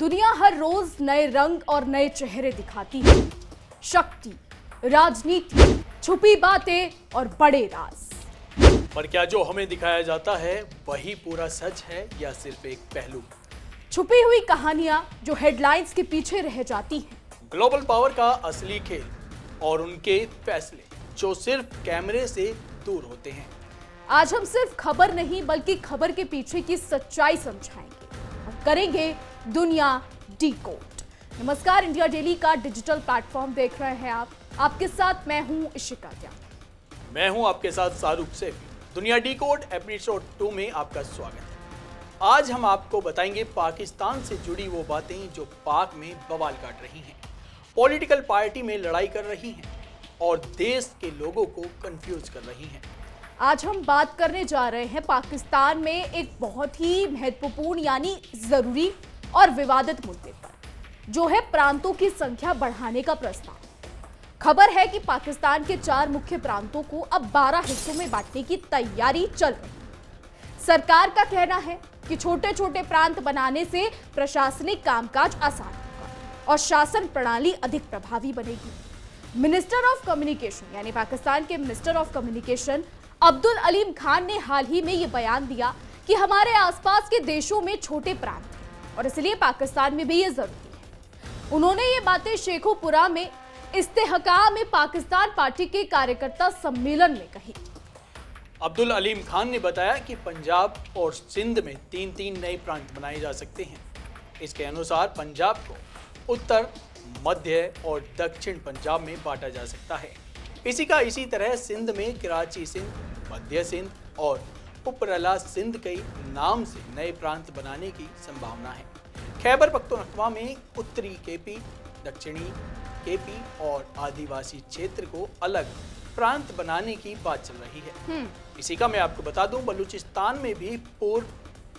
दुनिया हर रोज नए रंग और नए चेहरे दिखाती है। शक्ति, राजनीति, छुपी बातें और बड़े राज। पर क्या जो हमें दिखाया जाता है वही पूरा सच है या सिर्फ एक पहलू? छुपी हुई कहानियां जो हेडलाइंस के पीछे रह जाती हैं। ग्लोबल पावर का असली खेल और उनके फैसले जो सिर्फ कैमरे से दूर होते हैं। आज हम सिर्फ खबर नहीं बल्कि खबर के पीछे की सच्चाई समझाएंगे और करेंगे दुनिया डीकोड। नमस्कार, इंडिया डेली का डिजिटल प्लेटफॉर्म देख रहे हैं आप। आपके साथ मैं हूं इशिका त्यागी। मैं हूं आपके साथ शाहरुख से। दुनिया डीकोड एपिसोड 2 में आपका स्वागत है। आज हम आपको बताएंगे पाकिस्तान से जुड़ी वो बातें जो पाक में बवाल काट रही हैं, पॉलिटिकल पार्टी में लड़ाई कर रही हैं और देश के लोगों को कंफ्यूज कर रही हैं। आज हम बात करने जा रहे हैं पाकिस्तान में एक बहुत ही महत्वपूर्ण यानी जरूरी और विवादित मुद्दे पर, जो है प्रांतों की संख्या बढ़ाने का प्रस्ताव। खबर है कि पाकिस्तान के 4 मुख्य प्रांतों को अब 12 हिस्सों में बांटने की तैयारी चल रही है। सरकार का कहना है कि छोटे छोटे प्रांत बनाने से प्रशासनिक कामकाज आसान होगा और शासन प्रणाली अधिक प्रभावी बनेगी। मिनिस्टर ऑफ कम्युनिकेशन यानी पाकिस्तान के minister of communication Abdul Aleem Khan ने हाल ही में यह बयान दिया कि हमारे आसपास के देशों में छोटे प्रांत हैं और इसलिए पाकिस्तान में भी ये जरूरी है। उन्होंने ये बातें शेखोपुरा में इस्तेहकाम में पाकिस्तान पार्टी के कार्यकर्ता सम्मेलन में कही। अब्दुल अलीम खान ने बताया कि पंजाब और सिंध में 3-3 नए प्रांत बनाए जा सकते हैं। इसके अनुसार पंजाब को उत्तर, मध्य और दक्षिण पंजाब में बांटा जा सकता है। इसी तरह सिंध में कराची सिंध, मध्य सिंध और उपरला सिंध के नाम से नए प्रांत बनाने की संभावना है। खैबर पख्तूनख्वा में उत्तरी केपी, दक्षिणी केपी और आदिवासी क्षेत्र को अलग प्रांत बनाने की बात चल रही है। इसी का मैं आपको बता दूं, बलूचिस्तान में भी पूर्व,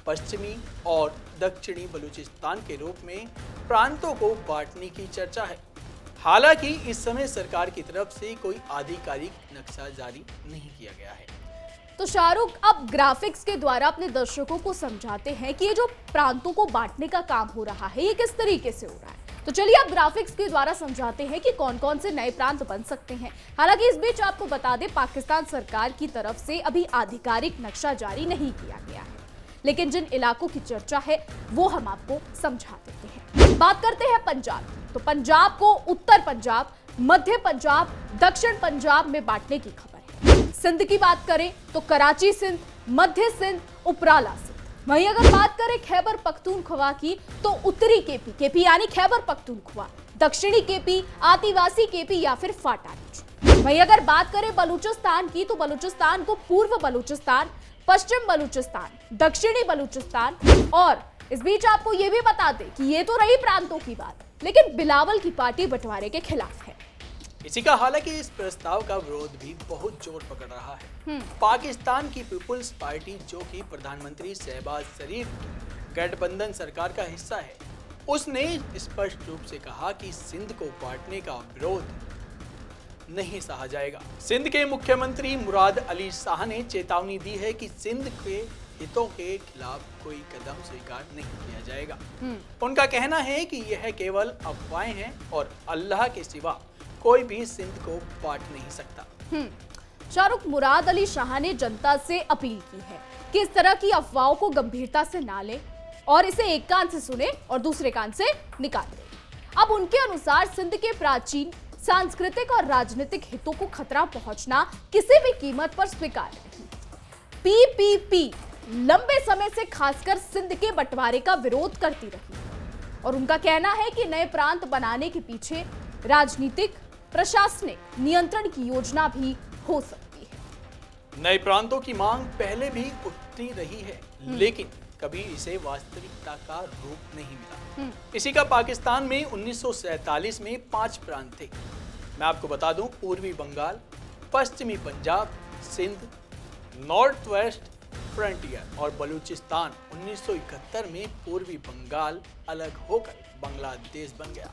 पश्चिमी और दक्षिणी बलूचिस्तान के रूप में प्रांतों को बांटने की चर्चा है। हालांकि इस समय सरकार की तरफ से कोई आधिकारिक नक्शा जारी नहीं किया गया है। तो शाहरुख अब ग्राफिक्स के द्वारा अपने दर्शकों को समझाते हैं कि ये जो प्रांतों को बांटने का काम हो रहा है ये किस तरीके से हो रहा है। तो चलिए अब ग्राफिक्स के द्वारा समझाते हैं कि कौन कौन से नए प्रांत बन सकते हैं। हालांकि इस बीच आपको बता दें, पाकिस्तान सरकार की तरफ से अभी आधिकारिक नक्शा जारी नहीं किया गया है, लेकिन जिन इलाकों की चर्चा है वो हम आपको समझा देते हैं। बात करते हैं पंजाब की। तो पंजाब को उत्तर पंजाब, मध्य पंजाब, दक्षिण पंजाब में बांटने की खबर है। सिंध की बात करें तो कराची सिंध, मध्य सिंध, उपराला सिंध। वहीं अगर बात करें खैबर पख्तूनख्वा की तो उत्तरी केपी यानी खैबर पख्तूनख्वा, दक्षिणी केपी, आदिवासी केपी या फिर फाटा रीजन। वहीं अगर बात करें बलूचिस्तान की तो बलूचिस्तान को पूर्व बलूचिस्तान, पश्चिम बलूचिस्तान, दक्षिणी बलूचिस्तान। और इस बीच आपको यह भी बता दें कि ये तो रही प्रांतों की बात, लेकिन बिलावल की पार्टी बंटवारे के खिलाफ है। इसी का हालांकि इस प्रस्ताव का विरोध भी बहुत जोर पकड़ रहा है। पाकिस्तान की पीपुल्स पार्टी, जो कि प्रधानमंत्री शहबाज शरीफ की गठबंधन सरकार का हिस्सा है, उसने स्पष्ट रूप से कहा कि सिंध को बांटने का विरोध नहीं सहा जाएगा। सिंध के मुख्यमंत्री मुराद अली शाह ने चेतावनी दी है कि सिंध के हितों के खिलाफ कोई कदम स्वीकार नहीं किया जाएगा। उनका कहना है कि यह केवल अफवाहें हैं और अल्लाह के सिवा कोई भी सिंध को बांट नहीं सकता। शाहरुख, मुराद अली शाह ने जनता से अपील की है कि इस तरह की अफवाहों को गंभीरता से ना लें और इसे एक कान से सुने और दूसरे कान से निकाल दें। अब उनके अनुसार सिंध के प्राचीन सांस्कृतिक और राजनीतिक हितों को खतरा पहुंचना किसी भी कीमत पर स्वीकार नहीं। पीपीपी लंबे समय से खासकर सिंध के बंटवारे का विरोध करती रही और उनका कहना है कि नए प्रांत बनाने के पीछे राजनीतिक, प्रशासनिक नियंत्रण की योजना भी हो सकती है। नए प्रांतों की मांग पहले भी उठती रही है, लेकिन कभी इसे वास्तविकता का रूप नहीं मिला। इसी का पाकिस्तान में 1947 में 5 प्रांत थे। मैं आपको बता दूं, पूर्वी बंगाल, पश्चिमी Punjab, Sindh, north west frontier और बलूचिस्तान। 1971 में पूर्वी बंगाल अलग होकर बांग्लादेश बन गया।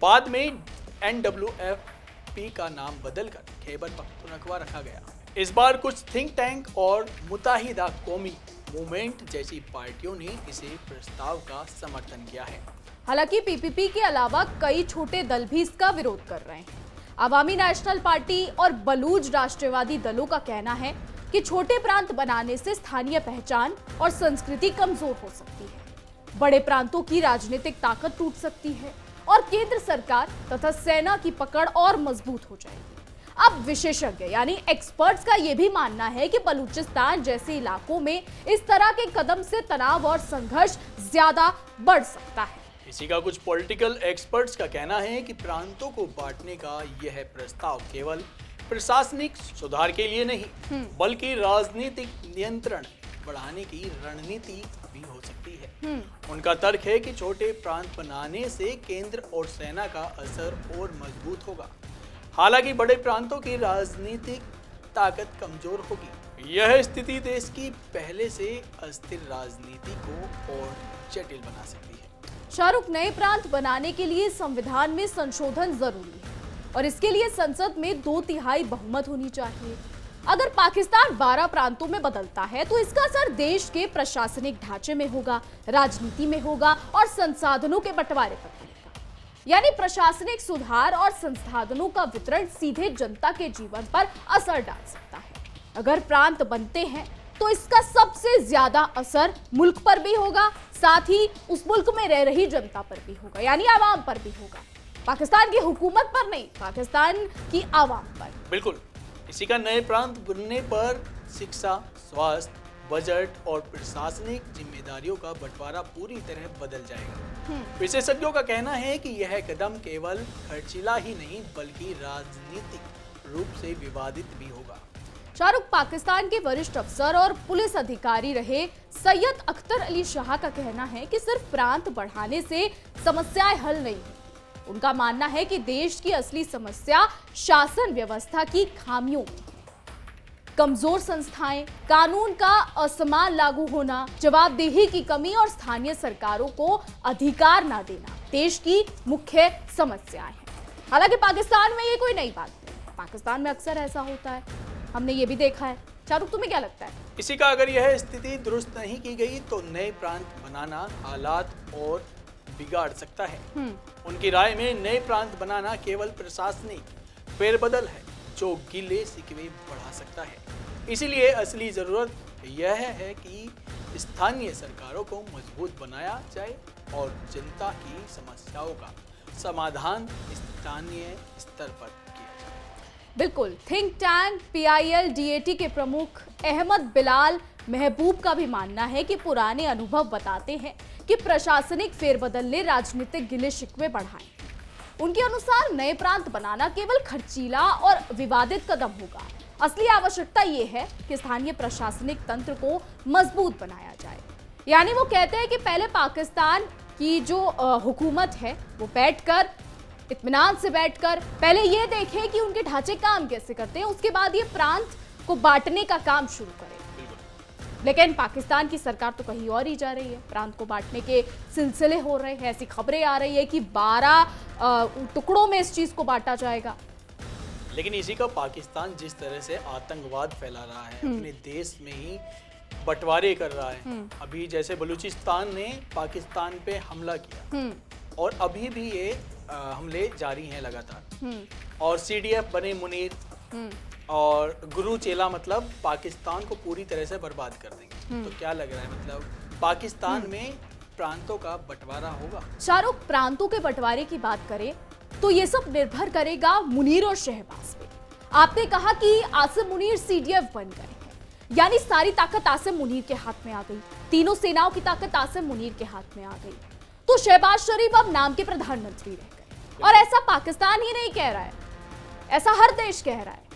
बाद में NWFP का नाम बदलकर खैबर पख्तूनख्वा रखा गया। इस बार कुछ थिंक टैंक और मुत्तहिदा कौमी मूवमेंट जैसी पार्टियों ने इसे प्रस्ताव का समर्थन किया है। हालांकि पीपीपी के अलावा कई छोटे दल भी इसका विरोध कर रहे हैं। अवामी नेशनल पार्टी और बलूच राष्ट्रवादी दलों का कहना है कि छोटे प्रांत बनाने से स्थानीय पहचान और संस्कृति कमजोर हो सकती है, बड़े प्रांतों की राजनीतिक ताकत टूट सकती है और केंद्र सरकार तथा सेना की पकड़ और मजबूत हो जाएगी। अब विशेषज्ञ यानी एक्सपर्ट्स का यह भी मानना है कि बलूचिस्तान जैसे इलाकों में इस तरह के कदम से तनाव और संघर्ष ज्यादा बढ़ सकता है। इसी का कुछ पॉलिटिकल एक्सपर्ट्स का कहना है कि प्रांतों को बांटने का यह प्रस्ताव केवल प्रशासनिक सुधार के लिए नहीं बल्कि राजनीतिक नियंत्रण बढ़ाने की रणनीति भी हो सकती है। उनका तर्क है कि छोटे प्रांत बनाने से केंद्र और सेना का असर और मजबूत होगा, हालांकि बड़े प्रांतों की राजनीतिक ताकत कमजोर होगी। यह स्थिति देश की पहले से अस्थिर राजनीति को और जटिल बना सकती है। शाहरुख, नए प्रांत बनाने के लिए संविधान में संशोधन जरूरी है और इसके लिए संसद में 2/3 बहुमत होनी चाहिए। अगर पाकिस्तान 12 प्रांतों में बदलता है तो इसका असर देश के प्रशासनिक ढांचे में होगा, राजनीति में होगा और संसाधनों के बंटवारे पर पड़ेगा। यानी प्रशासनिक सुधार और संसाधनों का वितरण सीधे जनता के जीवन पर असर डाल सकता है। अगर प्रांत बनते हैं तो इसका सबसे ज्यादा असर मुल्क पर भी होगा, साथ ही उस मुल्क में रह रही जनता पर भी होगा, यानी आवाम पर भी होगा। पाकिस्तान की हुकूमत पर नहीं, पाकिस्तान की आवाम पर। बिल्कुल, इसी का नए प्रांत बनने पर शिक्षा, स्वास्थ्य, बजट और प्रशासनिक जिम्मेदारियों का बंटवारा पूरी तरह बदल जाएगा। विशेषज्ञों का कहना है कि यह कदम केवल खर्चीला ही नहीं बल्कि राजनीतिक रूप से विवादित भी होगा। शाहरुख, पाकिस्तान के वरिष्ठ अफसर और पुलिस अधिकारी रहे सैयद अख्तर अली शाह का कहना है कि सिर्फ प्रांत बढ़ाने से समस्याएं हल नहीं है। उनका मानना है कि देश की असली समस्या शासन व्यवस्था की खामियों में है। कमजोर संस्थाएं, कानून का असमान लागू होना, जवाबदेही की कमी और स्थानीय सरकारों को अधिकार ना देना देश की मुख्य समस्याएं हैं। हालांकि पाकिस्तान में ये कोई नई बात नहीं, पाकिस्तान में अक्सर ऐसा होता है, हमने ये भी देखा है। शाहरुख, तुम्हें क्या लगता है? इसी का अगर यह स्थिति दुरुस्त नहीं की गई तो नए प्रांत बनाना हालात और बिगाड़ सकता है। उनकी राय में नए प्रांत बनाना केवल प्रशासनिक फेरबदल है जो गिले शिकवे बढ़ा सकता है। इसीलिए असली जरूरत यह है कि स्थानीय सरकारों को मजबूत बनाया जाए और जनता की समस्याओं का समाधान स्थानीय स्तर पर किया जाए। बिल्कुल, थिंक टैंक PIL-DAT के प्रमुख अहमद बिलाल महबूब का भी मानना है कि पुराने अनुभव बताते हैं कि प्रशासनिक फेरबदल ने राजनीतिक गिले शिकवे बढ़ाए। उनके अनुसार नए प्रांत बनाना केवल खर्चीला और विवादित कदम होगा। असली आवश्यकता ये है कि स्थानीय प्रशासनिक तंत्र को मजबूत बनाया जाए। यानी वो कहते हैं कि पहले पाकिस्तान की जो हुकूमत है वो बैठकर, इत्मीनान से बैठकर पहले ये देखे कि उनके ढांचे काम कैसे करते हैं, उसके बाद ये प्रांत को बांटने का काम शुरू करें। लेकिन पाकिस्तान की सरकार तो कहीं और ही जा रही है। प्रांत को बांटने के सिलसिले हो रहे हैं, ऐसी खबरें आ रही है कि 12 टुकड़ों में इस चीज को बांटा जाएगा। लेकिन इसी का पाकिस्तान जिस तरह से आतंकवाद फैला रहा है, अपने देश में ही बंटवारे कर रहा है। अभी जैसे बलूचिस्तान ने पाकिस्तान पे हमला किया और अभी भी ये हमले जारी हैं लगातार। और CDF बने मुनीर और गुरु चेला, मतलब पाकिस्तान को पूरी तरह से बर्बाद कर देंगे। तो क्या लग रहा है, मतलब पाकिस्तान में प्रांतों का बंटवारा होगा? शाहरुख, प्रांतों के बंटवारे की बात करें तो ये सब निर्भर करेगा मुनीर और शहबाज पे। आपने कहा कि आसिम मुनीर CDF बन गए हैं, यानी सारी ताकत आसिम मुनीर के हाथ में आ गई, तीनों सेनाओं की ताकत आसिम मुनीर के हाथ में आ गई। तो शहबाज शरीफ अब नाम के प्रधानमंत्री रह गए। और ऐसा पाकिस्तान ही नहीं कह रहा है, ऐसा हर देश कह रहा है।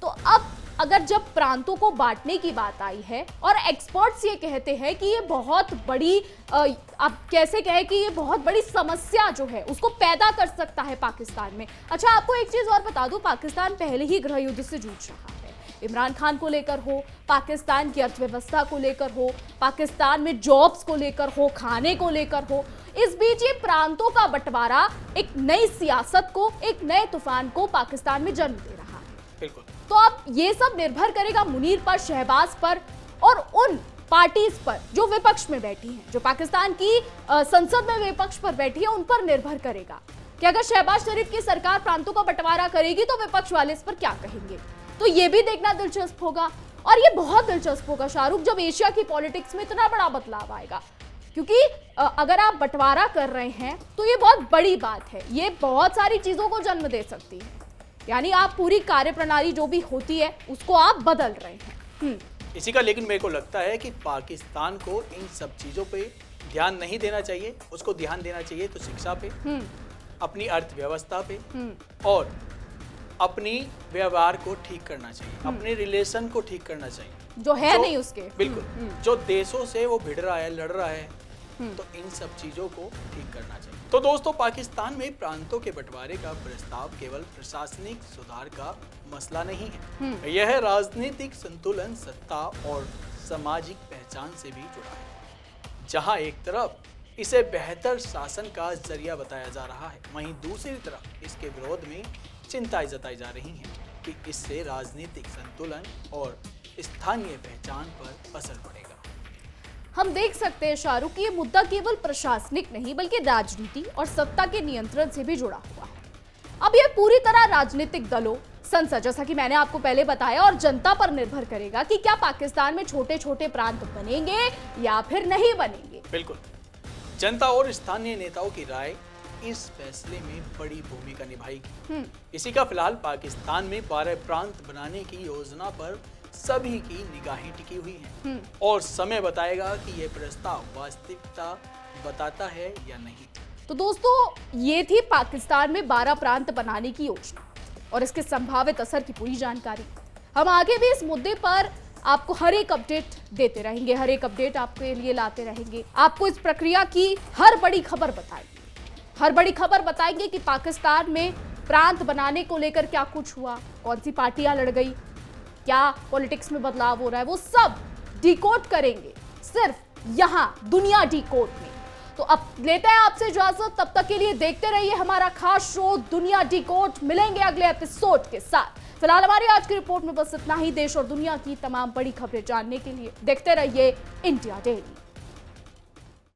तो अब अगर जब प्रांतों को बांटने की बात आई है और एक्सपर्ट्स ये कहते हैं कि ये बहुत बड़ी, आप कैसे कहें कि ये बहुत बड़ी समस्या जो है उसको पैदा कर सकता है पाकिस्तान में। अच्छा, आपको एक चीज और बता दूं, पाकिस्तान पहले ही गृह युद्ध से जूझ रहा है। इमरान खान को लेकर हो, पाकिस्तान की अर्थव्यवस्था को लेकर हो, पाकिस्तान में जॉब्स को लेकर हो, खाने को लेकर हो। इस बीच ये प्रांतों का बंटवारा एक नई सियासत को, एक नए तूफान को पाकिस्तान में जन्म दे रहा है। बिल्कुल। तो अब ये सब निर्भर करेगा मुनीर पर, शहबाज पर और उन पार्टीज पर जो विपक्ष में बैठी हैं, जो पाकिस्तान की संसद में विपक्ष पर बैठी है, उन पर निर्भर करेगा कि अगर शहबाज शरीफ की सरकार प्रांतों का बंटवारा करेगी तो विपक्ष वाले इस पर क्या कहेंगे। तो ये भी देखना दिलचस्प होगा। और ये बहुत दिलचस्प होगा शाहरुख, जब एशिया की पॉलिटिक्स में इतना बड़ा बदलाव आएगा, क्योंकि अगर आप बंटवारा कर रहे हैं तो ये बहुत बड़ी बात है, ये बहुत सारी चीजों को जन्म दे सकती है। यानी आप पूरी कार्यप्रणाली जो भी होती है उसको आप बदल रहे हैं। इसी का लेकिन मेरे को लगता है कि पाकिस्तान को इन सब चीजों पे ध्यान नहीं देना चाहिए। उसको ध्यान देना चाहिए तो शिक्षा पे, अपनी अर्थव्यवस्था पे, और अपनी व्यवहार को ठीक करना चाहिए, अपने रिलेशन को ठीक करना चाहिए जो है नहीं उसके। बिल्कुल, जो देशों से वो भिड़ रहा है, लड़ रहा है, तो इन सब चीजों को ठीक करना चाहिए। तो दोस्तों, पाकिस्तान में प्रांतों के बंटवारे का प्रस्ताव केवल प्रशासनिक सुधार का मसला नहीं है, यह राजनीतिक संतुलन, सत्ता और सामाजिक पहचान से भी जुड़ा है। जहां एक तरफ इसे बेहतर शासन का जरिया बताया जा रहा है, वहीं दूसरी तरफ इसके विरोध में चिंताएं जताई जा रही हैं कि इससे राजनीतिक संतुलन और स्थानीय पहचान पर असर पड़ेगा। हम देख सकते हैं शाहरुख कि ये मुद्दा केवल प्रशासनिक नहीं बल्कि राजनीति और सत्ता के नियंत्रण से भी जुड़ा हुआ है। अब यह पूरी तरह राजनीतिक दलों, संसद, जैसा कि मैंने आपको पहले बताया, और जनता पर निर्भर करेगा कि क्या पाकिस्तान में छोटे छोटे प्रांत बनेंगे या फिर नहीं बनेंगे। बिल्कुल, जनता और स्थानीय नेताओं की राय इस फैसले में बड़ी भूमिका निभाएगी। इसी का फिलहाल पाकिस्तान में 12 प्रांत बनाने की योजना पर सभी की निगाहें टिकी हुई हैं, और समय बताएगा कि यह प्रस्ताव वास्तविकता बताता है या नहीं। तो दोस्तों, ये थी पाकिस्तान में 12 प्रांत बनाने की योजना और इसके संभावित असर की पूरी जानकारी। हम आगे भी इस मुद्दे पर आपको हर एक अपडेट देते रहेंगे, हर एक अपडेट आपके लिए लाते रहेंगे। आपको इस प्रक्रिया की हर बड़ी खबर बताएंगे कि पाकिस्तान में प्रांत बनाने को लेकर क्या कुछ हुआ, कौन सी पार्टियां लड़ गई, क्या पॉलिटिक्स में बदलाव हो रहा है, वो सब डिकोड करेंगे सिर्फ यहाँ दुनिया डिकोड में। तो अब लेते हैं आपसे इजाजत, तब तक के लिए देखते रहिए हमारा खास शो दुनिया डिकोड। मिलेंगे अगले एपिसोड के साथ। फिलहाल हमारी आज की रिपोर्ट में बस इतना ही। देश और दुनिया की तमाम बड़ी खबरें जानने के लिए देखते रहिए इंडिया डेली।